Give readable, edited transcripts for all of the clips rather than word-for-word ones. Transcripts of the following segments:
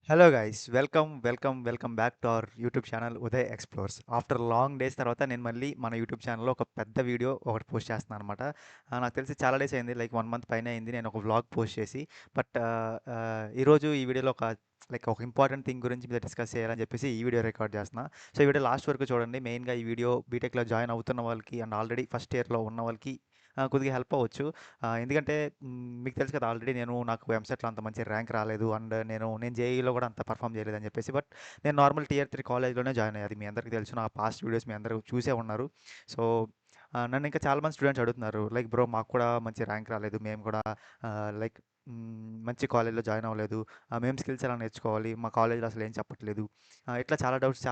Hello guys welcome back to our YouTube channel Uday explores. After long days తర్వాత నేను మళ్ళీ మన యూట్యూబ్ ఛానల్లో ఒక పెద్ద వీడియో ఒకటి పోస్ట్ చేస్తున్నాను అనమాట. నాకు తెలిసి చాలా డేస్ అయింది, లైక్ 1 మంత్ పైన అయింది నేను ఒక వ్లాగ్ పోస్ట్ చేసి. బట్ ఈరోజు ఈ వీడియోలో ఒక ఇంపార్టెంట్ థింగ్ గురించి మీద డిస్కస్ చేయాలని చెప్పేసి ఈ వీడియో రికార్డ్ చేస్తున్నా. సో ఈ వీడియో లాస్ట్ వరకు చూడండి. మెయిన్గా ఈ వీడియో బీటెక్లో జాయిన్ అవుతున్న వాళ్ళకి అండ్ ఆల్రెడీ ఫస్ట్ ఇయర్లో ఉన్న వాళ్ళకి కొద్దిగా హెల్ప్ అవ్వచ్చు. ఎందుకంటే మీకు తెలుసు కదా, ఆల్రెడీ నాకు ఎంసెట్‌లో అంత మంచి ర్యాంక్ రాలేదు. అండ్ నేను జేఈఈలో కూడా అంత పర్ఫామ్ చేయలేదని చెప్పేసి. బట్ నేను నార్మల్ టియర్ 3 కాలేజ్‌లోనే జాయిన్ అయ్యాను. అది మీ అందరికీ తెలుసు. నా పాస్ట్ వీడియోస్ మీ అందరూ చూసే ఉన్నారు. సో నన్ను ఇంకా చాలామంది స్టూడెంట్స్ అడుగుతున్నారు, లైక్ బ్రో మాకు కూడా మంచి ర్యాంక్ రాలేదు. మేము కూడా లైక్ మంచి కాలేజ్‌లో జాయిన్ అవ్వలేదు. మేము స్కిల్స్ ఎలా నేర్చుకోవాలి? మా కాలేజ్‌లో అసలు ఏం చెప్పట్లేదు. ఇట్లా చాలా డౌట్స్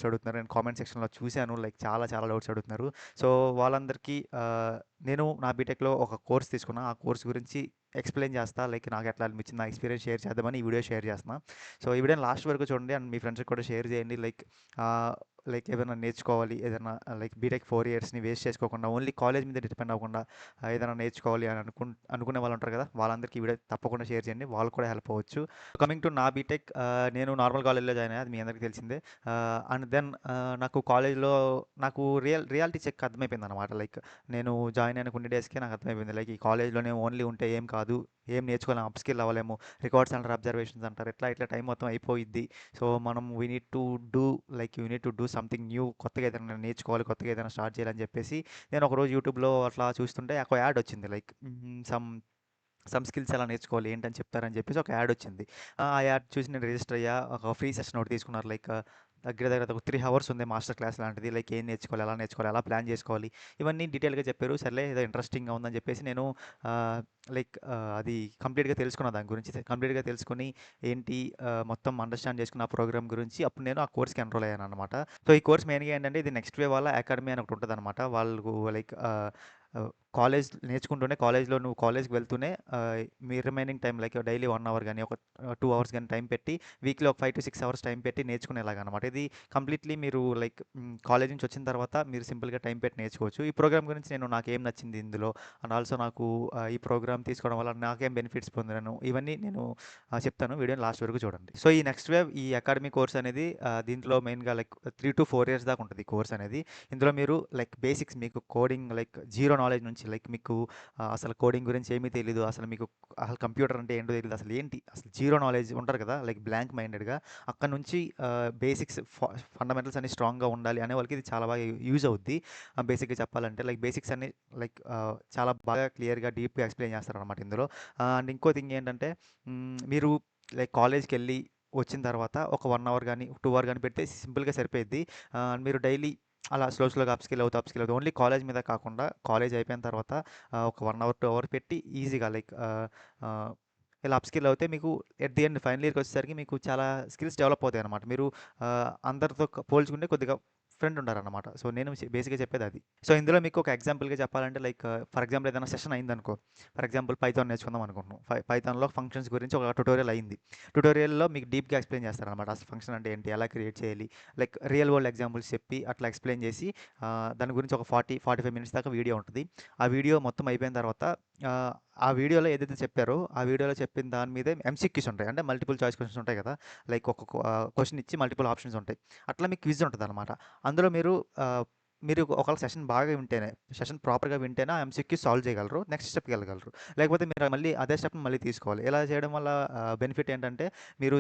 అడుగుతున్నారు. నేను కామెంట్ సెక్షన్‌లో చూసాను. లైక్ చాలా డౌట్స్ అడుగుతున్నారు. సో వాళ్ళందరికీ నేను నా బీటెక్‌లో ఒక కోర్స్ తీసుకున్నా. ఆ కోర్స్ గురించి ఎక్స్‌ప్లెయిన్ చేస్తా. లైక్ నాకు ఎట్లా అనిపించింది, నా ఎక్స్‌పీరియన్స్ షేర్ చేద్దామని ఈ వీడియో షేర్ చేస్తున్నా. సో ఈ వీడియోని లాస్ట్ వరకు చూడండి అండ్ మీ ఫ్రెండ్స్‌కి కూడా షేర్ చేయండి. ఆహ్, ఏదైనా నేర్చుకోవాలి, ఏదైనా లైక్ బీటెక్ 4 ఇయర్స్‌ని వేస్ట్ చేసుకోకుండా ఓన్లీ కాలేజ్ మీద డిపెండ్ అవ్వకుండా ఏదైనా నేర్చుకోవాలి అని అనుకునే వాళ్ళు ఉంటారు కదా! వాళ్ళందరికీ ఈ వీడియో తప్పకుండా షేర్ చేయండి. వాళ్ళు కూడా హెల్ప్ అవ్వచ్చు. కమింగ్ టు నా బీటెక్, నేను నార్మల్ కాలేజ్‌లో జాయిన్ అయ్యా. అది మీ అందరికీ తెలిసిందే. అండ్ దెన్ నాకు కాలేజ్‌లో నాకు రియాలిటీ చెక్ అర్థమైపోయిందనమాట. లైక్ నేను జాయిన్ అయిన కొన్ని డేస్‌కే నాకు అర్థమైపోయింది. లైక్ ఈ కాలేజ్‌లోనే ఓన్లీ ఉంటే ఏం కాదు. ఏం నేర్చుకోలేం, అప్ స్కిల్ అవ్వలేము. రికార్డ్స్ అండర్ అబ్జర్వేషన్స్ అంటారు. ఇట్లా టైం మొత్తం అయిపోయిద్ది. సో మనం we need to do something new. కొత్తగా ఏదైనా నేర్చుకోవాలి, కొత్తగా ఏదైనా స్టార్ట్ చేయాలని చెప్పేసి నేను ఒకరోజు యూట్యూబ్‌లో అట్లా చూస్తుంటే ఒక యాడ్ వచ్చింది. లైక్ సమ్ స్కిల్స్ ఎలా నేర్చుకోవాలి ఏంటని చెప్తారని చెప్పేసి ఒక యాడ్ వచ్చింది. ఆ యాడ్ చూసి నేను రిజిస్టర్ అయ్యా. ఒక ఫ్రీ సెషన్ ఒకటి తీసుకున్నారు. లైక్ దగ్గర దగ్గర ఒక 3 అవర్స్ ఉంది మాస్టర్ క్లాస్ లాంటిది. లైక్ ఏం నేర్చుకోవాలి, ఎలా నేర్చుకోవాలి, ఎలా ప్లాన్ చేసుకోవాలి, ఇవన్నీ డీటెయిల్‌గా చెప్పారు. సర్లే ఏదో ఇంట్రెస్టింగ్‌గా ఉందని చెప్పేసి నేను ఆహ్, అది కంప్లీట్‌గా తెలుసుకున్నా. దాని గురించి కంప్లీట్‌గా తెలుసుకొని ఏంటి మొత్తం అండర్‌స్టాండ్ చేసుకున్న ఆ ప్రోగ్రామ్ గురించి అప్పుడు నేను ఆ కోర్స్‌కి ఎన్రోల్ అయ్యాననమాట. సో ఈ కోర్స్ మెయిన్‌గా ఏంటంటే ఇది నెక్స్ట్ వే వాళ్ళ అకాడమీ అని ఒకటి ఉంటదనమాట. వాళ్ళు లైక్ కాలేజ్ నేర్చుకుంటూనే కాలేజ్‌లో నువ్వు కాలేజ్‌కి వెళ్తూనే మీ remaining time like daily 1 hour గాని, ఒక 2 అవర్స్ గాని టైం పెట్టి వీక్‌లీ ఒక 5-6 అవర్స్ టైం పెట్టి నేర్చుకునేలాగనమాట. ఇది కంప్లీట్‌లీ మీరు లైక్ కాలేజ్ నుంచి వచ్చిన తర్వాత మీరు సింపుల్‌గా టైం పెట్టి నేర్చుకోవచ్చు. ఈ ప్రోగ్రామ్ గురించి నాకేం నచ్చింది ఇందులో అండ్ ఆల్సో నాకు ఈ ప్రోగ్రామ్ తీసుకోవడం వల్ల నాకేం బెనిఫిట్స్ పొందాను, ఇవన్నీ నేను చెప్తాను. వీడియోని లాస్ట్ వరకు చూడండి. సో ఈ నెక్స్ట్ వేవ్ ఈ అకాడమీ కోర్స్ అనేది దీంట్లో మెయిన్‌గా లైక్ 3-4 ఇయర్స్ దాకా ఉంటది ఈ కోర్స్ అనేది. ఇందులో మీరు లైక్ బేసిక్స్, మీకు కోడింగ్ లైక్ జీరో నాలెడ్జ్ నుంచి, లైక్ మీకు అసలు కోడింగ్ గురించి ఏమీ తెలీదు. అసలు కంప్యూటర్ అంటే ఏంటో తెలీదు. అసలు జీరో నాలెడ్జ్ ఉంటారు కదా, లైక్ బ్లాంక్ మైండెడ్‌గా. అక్కడ నుంచి బేసిక్స్ ఫండమెంటల్స్ అన్ని స్ట్రాంగ్‌గా ఉండాలి అనే వాళ్ళకి ఇది చాలా బాగా యూజ్ అవుద్ది. బేసిక్‌గా చెప్పాలంటే లైక్ బేసిక్స్ అన్ని చాలా బాగా క్లియర్‌గా, డీప్‌గా ఎక్స్‌ప్లెయిన్ చేస్తారనమాట ఇందులో. అండ్ ఇంకో థింగ్ ఏంటంటే మీరు లైక్ కాలేజ్‌కెళ్ళి వచ్చిన తర్వాత ఒక 1 అవర్ గాని, 2 అవర్ గాని పెడితే సింపుల్‌గా సరిపోయిద్ది. మీరు డైలీ అలా స్లోగా అప్ స్కిల్ అవుతూ ఓన్లీ కాలేజ్ మీద కాకుండా కాలేజ్ అయిపోయిన తర్వాత ఒక 1 అవర్, 2 అవర్ పెట్టి ఈజీగా ఆహ్, ఇలా అప్ స్కిల్ అవుతే మీకు ఎట్ ది ఎండ్ ఫైనల్ ఇయర్‌కి వచ్చేసరికి మీకు చాలా స్కిల్స్ డెవలప్ అవుతాయన్నమాట. మీరు అందరితో పోల్చుకుంటే కొద్దిగా ఫ్రెండ్ ఉంటారన్నమాట. సో నేను బేసిక్‌గా చెప్పేది అది. సో ఇందులో మీకు ఒక ఎగ్జాంపుల్‌గా చెప్పాలంటే లైక్ ఫర్ ఎగ్జాంపుల్ ఏదైనా సెషన్ అయిందనుకో. ఫర్ ఎగ్జాంపుల్ పైథాన్ నేర్చుకుందాం అనుకుంటున్నాం. పైథాన్‌లో ఫంక్షన్స్ గురించి ఒక ట్యుటోరియల్ అయింది. ట్యుటోరియల్‌లో మీకు డీప్‌గా ఎక్స్‌ప్లెయిన్ చేస్తారనమాట. అసలు ఫంక్షన్ అంటే ఏంటి? ఎలా క్రియేట్ చేయాలి? లైక్ రియల్ వరల్డ్ ఎగ్జాంపుల్స్ చెప్పి అట్లా ఎక్స్‌ప్లెయిన్ చేసి దాని గురించి ఒక 45 మినిట్స్ దాకా వీడియో ఉంటది. ఆ వీడియో మొత్తం అయిపోయిన తర్వాత ఆహ్, ఆ వీడియోలో ఏదైతే చెప్పారో, ఆ వీడియోలో చెప్పిన దాని మీదే ఎంసీక్యూస్ ఉంటాయి. అంటే మల్టిపుల్ చాయిస్ క్వెషన్స్ ఉంటాయి కదా! లైక్ ఒక క్వెషన్ ఇచ్చి మల్టిపుల్ ఆప్షన్స్ ఉంటాయి. అట్లా మీకు క్విజ్ ఉంటదనమాట. అందులో ఆహ్, మీరు ఒకవేళ సెషన్ ప్రాపర్‌గా వింటేనే ఆ ఎంసీక్యూ సాల్వ్ చేయగలరు. నెక్స్ట్ స్టెప్‌కి వెళ్ళగలరు. లేకపోతే మీరు మళ్ళీ అదే స్టెప్‌ని మళ్ళీ తీసుకోవాలి. ఇలా చేయడం వల్ల బెనిఫిట్ ఏంటంటే మీరు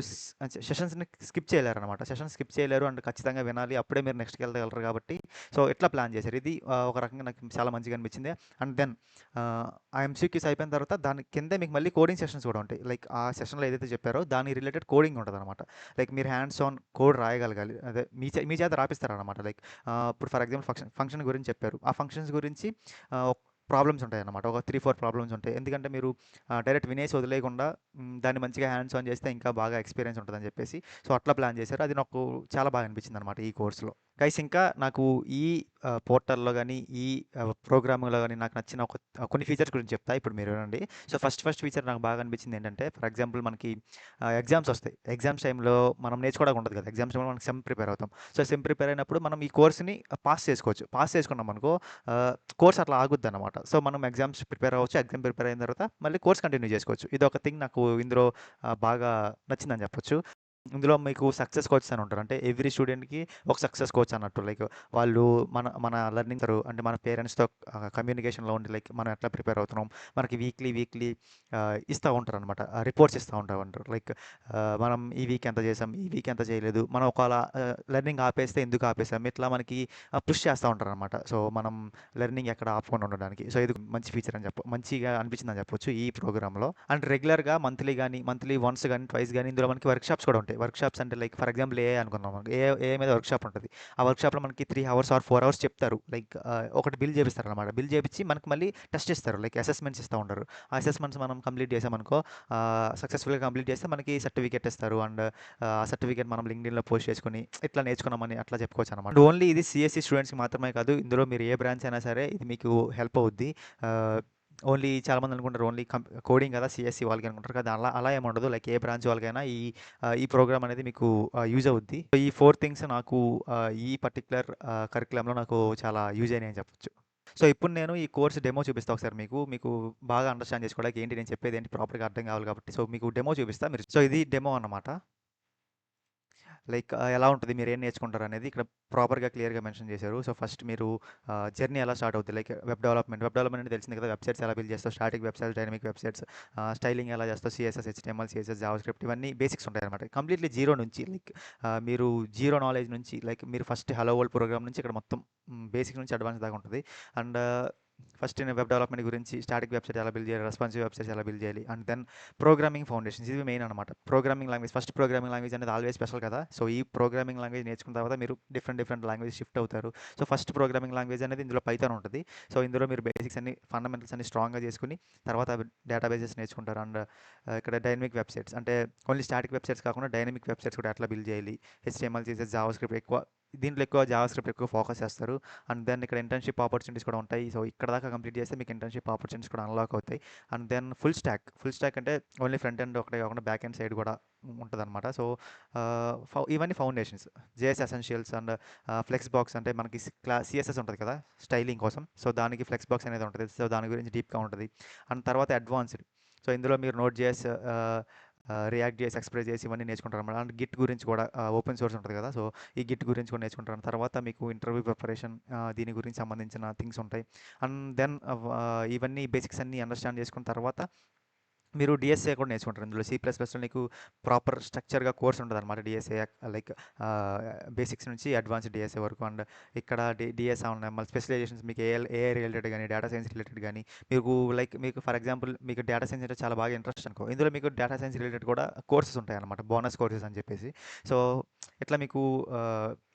సెషన్స్‌ని స్కిప్ చేయలేరనమాట. సెషన్ స్కిప్ చేయలేరు అండ్ ఖచ్చితంగా వినాలి. అప్పుడే మీరు నెక్స్ట్‌కి వెళ్ళగలరు కాబట్టి సో ఇట్లా ప్లాన్ చేశారు. ఇది ఒక రకంగా నాకు చాలా మంచిగా అనిపించింది. అండ్ దెన్ ఆ ఎంసీక్యూస్ అయిపోయిన తర్వాత దాని కిందే మీకు మళ్ళీ కోడింగ్ సెషన్స్ కూడా ఉంటాయి. లైక్ ఆ సెషన్‌లో ఏదైతే చెప్పారో దానికి రిలేటెడ్ కోడింగ్ ఉంటదనమాట. లైక్ మీరు హ్యాండ్స్ ఆన్ కోడ్ రాయగలగాలి. అదే మీ చేత రాపిస్తారనమాట. ఇప్పుడు ఫర్ ఎగ్జాంపుల్ ఫంక్షన్ గురించి చెప్పారు. ఆ ఫంక్షన్స్ గురించి ప్రాబ్లమ్స్ ఉంటాయన్నమాట. ఒక 3, 4 ప్రాబ్లమ్స్ ఉంటాయి. ఎందుకంటే మీరు డైరెక్ట్ వినేసి వదిలేయకుండా దాన్ని మంచిగా హ్యాండ్స్ ఆన్ చేస్తే ఇంకా బాగా ఎక్స్‌పీరియన్స్ ఉంటదని చెప్పేసి సో అట్లా ప్లాన్ చేశారు. అది నాకు చాలా బాగా అనిపించిందనమాట ఈ కోర్స్‌లో. గైస్ ఇంకా నాకు ఈ పోర్టల్‌లో గాని, ఈ ప్రోగ్రామింగ్‌లో గాని నాకు నచ్చిన కొన్ని ఫీచర్స్ గురించి చెప్తా. ఇప్పుడు మీరు వినండి. సో ఫస్ట్ ఫీచర్ నాకు బాగా అనిపించింది ఏంటంటే, ఫర్ ఎగ్జాంపుల్ మనకి ఎగ్జామ్స్ వస్తాయి. ఎగ్జామ్స్ టైమ్‌లో మనం నేర్చుకోవడానికి ఉండదు కదా! ఎగ్జామ్స్ టైమ్‌లో మనం సెమ్ ప్రిపేర్ అవుతాం. సో సెమ్ ప్రిపేర్ అయినప్పుడు మనం ఈ కోర్స్‌ని పాస్ చేసుకోవచ్చు. పాస్ చేసుకున్నామనుకో ఆహ్, కోర్స్ అట్లా ఆగుద్దనమాట. సో మనం ఎగ్జామ్స్ ప్రిపేర్ అవ్వచ్చు. ఎగ్జామ్ ప్రిపేర్ అయిన తర్వాత మళ్ళీ కోర్స్ కంటిన్యూ చేసుకోవచ్చు. ఇదొక థింగ్ నాకు ఇందులో బాగా నచ్చిందని చెప్పొచ్చు. ఇందులో మీకు సక్సెస్ కోచెస్ అని ఉంటారు. అంటే ఎవ్రీ స్టూడెంట్‌కి ఒక సక్సెస్ కోచ్ అన్నట్టు. లైక్ వాళ్ళు మన లెర్నింగ్ అంటే మన పేరెంట్స్‌తో కమ్యూనికేషన్‌లో ఉండి లైక్ మనం ఎట్లా ప్రిపేర్ అవుతున్నాం. మనకి వీక్లీ ఇస్తా ఉంటారనమాట. రిపోర్ట్స్ ఇస్తా ఉంటారు. లైక్ మనం ఈ వీక్ ఎంత చేసాం, ఈ వీక్ ఎంత చేయలేదు. మనం ఒకవేళ లెర్నింగ్ ఆపేస్తే ఎందుకు ఆపేసాం, ఇట్లా మనకి పుష్ చేస్తా ఉంటారనమాట. సో, మనం లెర్నింగ్ ఎక్కడ ఆపకుండా ఉండడానికి. సో, ఇది మంచి ఫీచర్ అని మంచిగా అనిపించిందని చెప్పొచ్చు ఈ ప్రోగ్రామ్‌లో. అండ్ రెగ్యులర్‌గా మంత్లీ వన్స్ గాని, ట్వైస్ గాని ఇందులో మనకి వర్క్‌షాప్స్ కూడా ఉంటాయి. వర్క్‌షాప్స్ అంటే లైక్ ఫర్ ఎగ్జాంపుల్ ఏఐ అనుకుందాం. ఏఐ మీద వర్క్‌షాప్ ఉంటది. ఆ వర్క్‌షాప్‌లో మనకి 3 అవర్స్ ఆర్ 4 అవర్స్ చెప్తారు. లైక్ ఒకటి బిల్ చేపిస్తారనమాట. బిల్ చేపిచ్చి మనకు మళ్ళీ టెస్ట్ ఇస్తారు. లైక్ అసెస్మెంట్స్ ఇస్తా ఉంటారు. ఆ అసెస్మెంట్స్ మనం కంప్లీట్ చేసామనుకో సక్సెస్‌ఫుల్‌గా కంప్లీట్ చేస్తే మనకి సర్టిఫికేట్ ఇస్తారు. అండ్ ఆ సర్టిఫికేట్ మనం లింక్డ్ఇన్‌లో పోస్ట్ చేసుకొని ఇట్లా నేర్చుకున్నామని అట్లా చెప్పుకోవచ్చనమాట. అండ్ ఓన్లీ ఇది సీఎస్‌సి స్టూడెంట్స్‌కి మాత్రమే కాదు. ఇందులో మీరు ఏ బ్రాంచ్ అయినా సరే ఇది మీకు హెల్ప్ అవుద్ది. ఆహ్, ఓన్లీ చాలామంది అనుకుంటారు ఓన్లీ కోడింగ్ కదా సీఎస్‌సి వాళ్ళకి అనుకుంటారు కదా! అలా ఏమి ఉండదు. లైక్ ఏ బ్రాంచ్ వాళ్ళకైనా ఈ ప్రోగ్రామ్ అనేది మీకు యూజ్ అవుద్ది. సో, ఈ 4 థింగ్స్ నాకు ఈ పర్టిక్యులర్ కరిక్యులమ్‌లో నాకు చాలా యూజ్ అయినాయని చెప్పొచ్చు. సో, ఇప్పుడు నేను ఈ కోర్స్ డెమో చూపిస్తా ఒకసారి మీకు. మీకు బాగా అండర్‌స్టాండ్ చేసుకోవడానికి ఏంటి నేను చెప్పేదేంటి ప్రాపర్‌గా అర్థం కావాలి కాబట్టి. సో, మీకు డెమో చూపిస్తా. సో, ఇది డెమో అన్నమాట. లైక్ ఎలా ఉంటది? మీరేం నేర్చుకుంటారనేది ఇక్కడ ప్రాపర్‌గా క్లియర్‌గా మెన్షన్ చేశారు. సో, ఫస్ట్ మీరు జర్నీ ఎలా స్టార్ట్ అవుద్ది? లైక్ వెబ్ డెవలప్‌మెంట్ అంటే తెలిసింది కదా! వెబ్‌సైట్స్ ఎలా బిల్డ్ చేస్తావు? Static websites, dynamic websites, styling ఎలా చేస్తావు? సీఎస్ఎస్, హెచ్‌టీఎంఎల్, సీఎస్ఎస్, జావాస్క్రిప్ట్ ఇవన్నీ బేసిక్స్ ఉంటాయన్నమాట. కంప్లీట్‌లీ జీరో నుంచి లైక్ మీరు జీరో నాలెడ్జ్ నుంచి లైక్ మీరు ఫస్ట్ హలో వరల్డ్ ప్రోగ్రామ్ నుంచి ఇక్కడ మొత్తం బేసిక్ నుంచి అడ్వాన్స్ దాకా ఉంటది. అండ్ ఫస్ట్ నేను వెబ్ డెవలప్‌మెంట్ గురించి స్టాటిక్ వెబ్‌సైట్ ఎలా బిల్డ్ చేయాలి? రెస్పాన్సివ్ వెబ్‌సైట్స్ ఎలా బిల్డ్ చేయాలి? అండ్ దెన్ ప్రోగ్రామింగ్ ఫౌండేషన్స్ ఇవి మెయిన్ అనమాట. Programming language first programming language అనేది ఆల్వేస్ స్పెషల్ కదా! సో, ఈ ప్రోగ్రామింగ్ లాంగ్వేజ్ నేర్చుకున్న తర్వాత మీరు డిఫరెంట్ లాంగ్వేజ్ షిఫ్ట్ అవుతారు. సో, ఫస్ట్ ప్రోగ్రామింగ్ లాంగ్వేజ్ అనేది ఇందులో పైథాన్ ఉంటది. సో, ఇందులో మీరు బేసిక్స్ అన్ని ఫండమెంటల్స్ అన్ని స్ట్రాంగ్‌గా చేసుకొని తర్వాత డేటాబేసెస్ నేర్చుకుంటారు. అండ్ ఇక్కడ డైనమిక్ వెబ్‌సైట్స్ అంటే ఓన్లీ స్టాటిక్ వెబ్‌సైట్స్ కాకుండా డైనమిక్ వెబ్‌సైట్స్ కూడా ఎట్లా బిల్డ్ చేయాలి? హెచ్‌టీఎంఎల్, సీఎస్ఎస్, జావాస్క్రిప్ట్ దీంట్లో ఎక్కువ జావాస్క్రిప్ట్ ఎక్కువ ఫోకస్ చేస్తారు. అండ్ దెన్ ఇక్కడ ఇంటర్న్‌షిప్ ఆపర్చునిటీస్ కూడా ఉంటాయి. సో, ఇక్కడ దాకా కంప్లీట్ చేస్తే మీకు ఇంటర్న్‌షిప్ ఆపర్చునిటీస్ కూడా అన్‌లాక్ అవుతాయి. అండ్ దెన్ ఫుల్ స్టాక్ అంటే ఓన్లీ ఫ్రంట్ ఎండ్ ఒకటే కాకుండా బ్యాక్ ఎండ్ సైడ్ కూడా ఉంటదనమాట. సో, ఇవన్నీ foundations. JS essentials and flex box అంటే మనకి సీఎస్ఎస్ ఉంటది కదా! స్టైలింగ్ కోసం. సో, దానికి ఫ్లెక్స్ బాక్స్ అనేది ఉంటది. సో, దాని గురించి డీప్‌గా ఉంటది. అండ్ తర్వాత అడ్వాన్స్‌డ్. సో, ఇందులో మీరు node JS react JS, express JS ఇవన్నీ నేర్చుకుంటారనమాట. అండ్ గిట్ గురించి కూడా ఓపెన్ సోర్స్ ఉంటది కదా! సో, ఈ గిట్ గురించి కూడా నేర్చుకుంటారు. తర్వాత మీకు ఇంటర్వ్యూ ప్రిపరేషన్ దీని గురించి సంబంధించిన థింగ్స్ ఉంటాయి. అండ్ దెన్ ఇవన్నీ బేసిక్స్ అన్నీ అండర్‌స్టాండ్ చేసుకున్న తర్వాత మీరు డీఎస్ఏ కూడా నేర్చుకుంటారు. ఇందులో సి ప్లస్ ప్లస్‌లో నీకు ప్రాపర్ స్ట్రక్చర్‌గా కోర్స్ ఉంటదనమాట. డీఎస్ఏ లైక్ బేసిక్స్ నుంచి అడ్వాన్స్డ్ డీఎస్ఏ వరకు. అండ్ ఇక్కడ డీఎస్ఏ ఉన్నాయి. మళ్ళీ స్పెషలైజేషన్స్ మీకు ఏఐ రిలేటెడ్ గాని, డేటా సైన్స్ రిలేటెడ్ గాని, మీకు ఫర్ ఎగ్జాంపుల్ మీకు డేటా సైన్స్ అంటే చాలా బాగా ఇంట్రెస్ట్ అనుకో. ఇందులో మీకు డేటా సైన్స్ రిలేటెడ్ కూడా కోర్సెస్ ఉంటాయన్నమాట. బోనస్ కోర్సెస్ అని చెప్పేసి. సో, ఇట్లా మీకు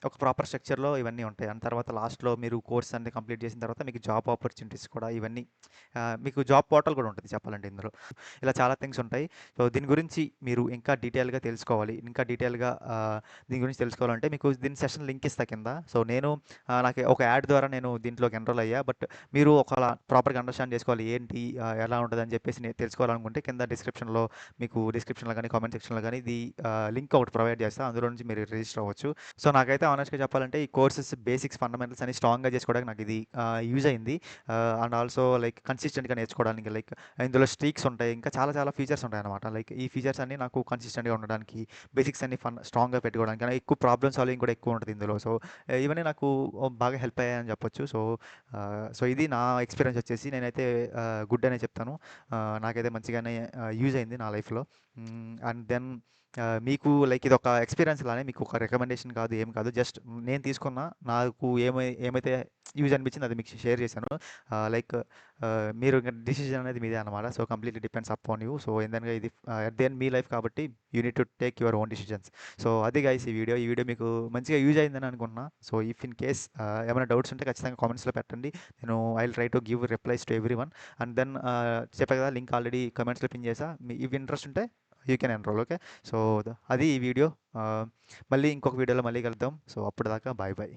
ఒక ప్రాపర్ స్ట్రక్చర్‌లో ఇవన్నీ ఉంటాయి. అండ్ తర్వాత లాస్ట్‌లో మీరు కోర్స్ అన్ని కంప్లీట్ చేసిన తర్వాత మీకు జాబ్ ఆపర్చునిటీస్ కూడా ఇవన్నీ మీకు జాబ్ పోర్టల్ కూడా ఉంటది చెప్పాలంటే ఇందులో. ఇలా చాలా థింగ్స్ ఉంటాయి. సో, దీని గురించి మీరు ఇంకా డీటెయిల్‌గా తెలుసుకోవాలి. ఇంకా డీటెయిల్‌గా దీని గురించి తెలుసుకోవాలంటే మీకు దీని సెషన్ లింక్ ఇస్తా కింద. సో, నేను నాకు ఒక యాడ్ ద్వారా నేను దీంట్లోకి ఎన్రోల్ అయ్యా. బట్ మీరు ఒకవేళ ప్రాపర్‌గా అండర్‌స్టాండ్ చేసుకోవాలి. ఏంటి ఎలా ఉంటదని చెప్పేసి తెలుసుకోవాలనుకుంటే కింద డిస్క్రిప్షన్‌లో గాని, కామెంట్ సెక్షన్‌లో గాని ఇది లింక్ ఒకటి ప్రొవైడ్ చేస్తా. అందులో నుంచి మీరు రిజిస్టర్ అవ్వచ్చు. సో, నాకైతే హానెస్ట్‌గా చెప్పాలంటే ఈ కోర్సెస్ బేసిక్స్, ఫండమెంటల్స్ అన్ని స్ట్రాంగ్‌గా చేసుకోవడానికి నాకు ఇది యూజ్ అయింది. అండ్ ఆల్సో లైక్ కన్సిస్టెంట్‌గా నేర్చుకోవడానికి లైక్ ఇందులో స్ట్రీక్స్ ఉంటాయి. ఇంకా చాలా ఫీచర్స్ ఉంటాయన్నమాట. లైక్ ఈ ఫీచర్స్ అన్నీ నాకు కన్సిస్టెంట్‌గా ఉండడానికి, బేసిక్స్ అన్ని స్ట్రాంగ్‌గా పెట్టుకోవడానికి, ఎక్కువ ప్రాబ్లమ్ సాల్వింగ్ కూడా ఎక్కువ ఉంటది ఇందులో. సో, ఇవన్నీ నాకు బాగా హెల్ప్ అయ్యాయని చెప్పొచ్చు. సో, ఇది నా ఎక్స్‌పీరియన్స్ వచ్చేసి నేనైతే గుడ్ అనే చెప్తాను. నాకైతే మంచిగానే యూజ్ అయింది నా లైఫ్‌లో. అండ్ దెన్ మీకు లైక్ ఇదొక ఎక్స్‌పీరియన్స్ లానే మీకు ఒక రికమెండేషన్ కాదు, ఏం కాదు. జస్ట్ నేను తీసుకున్న నాకు ఏమైతే యూజ్ అనిపించిందో అది మీకు షేర్ చేశాను. లైక్ మీరు ఇంక డిసిషన్ అనేది మీదే అనమాట. సో, కంప్లీట్‌లీ డిపెండ్స్ అపాన్ యూ. సో, ఏందంటే ఇది ఎట్ ది ఎండ్ మీ లైఫ్ కాబట్టి you need to take your own decisions. So, అది గైస్ ఈ వీడియో. ఈ వీడియో మీకు మంచిగా యూజ్ అయిందని అనుకుంటున్నా. సో, ఇఫ్ ఇన్ కేస్ ఏమైనా డౌట్స్ ఉంటే ఖచ్చితంగా కామెంట్స్‌లో పెట్టండి. నేను I will try to give replies to everyone. And then చెప్పా కదా! లింక్ ఆల్రెడీ కామెంట్స్‌లో పిన్ చేశా. ఇఫ్ ఇంట్రెస్ట్ ఉంటే you can enrol. Okay. So, అది ఈ వీడియో. మళ్ళీ ఇంకొక వీడియోలో మళ్ళీ కలుద్దాం. సో, అప్పటిదాకా బాయ్ బాయ్.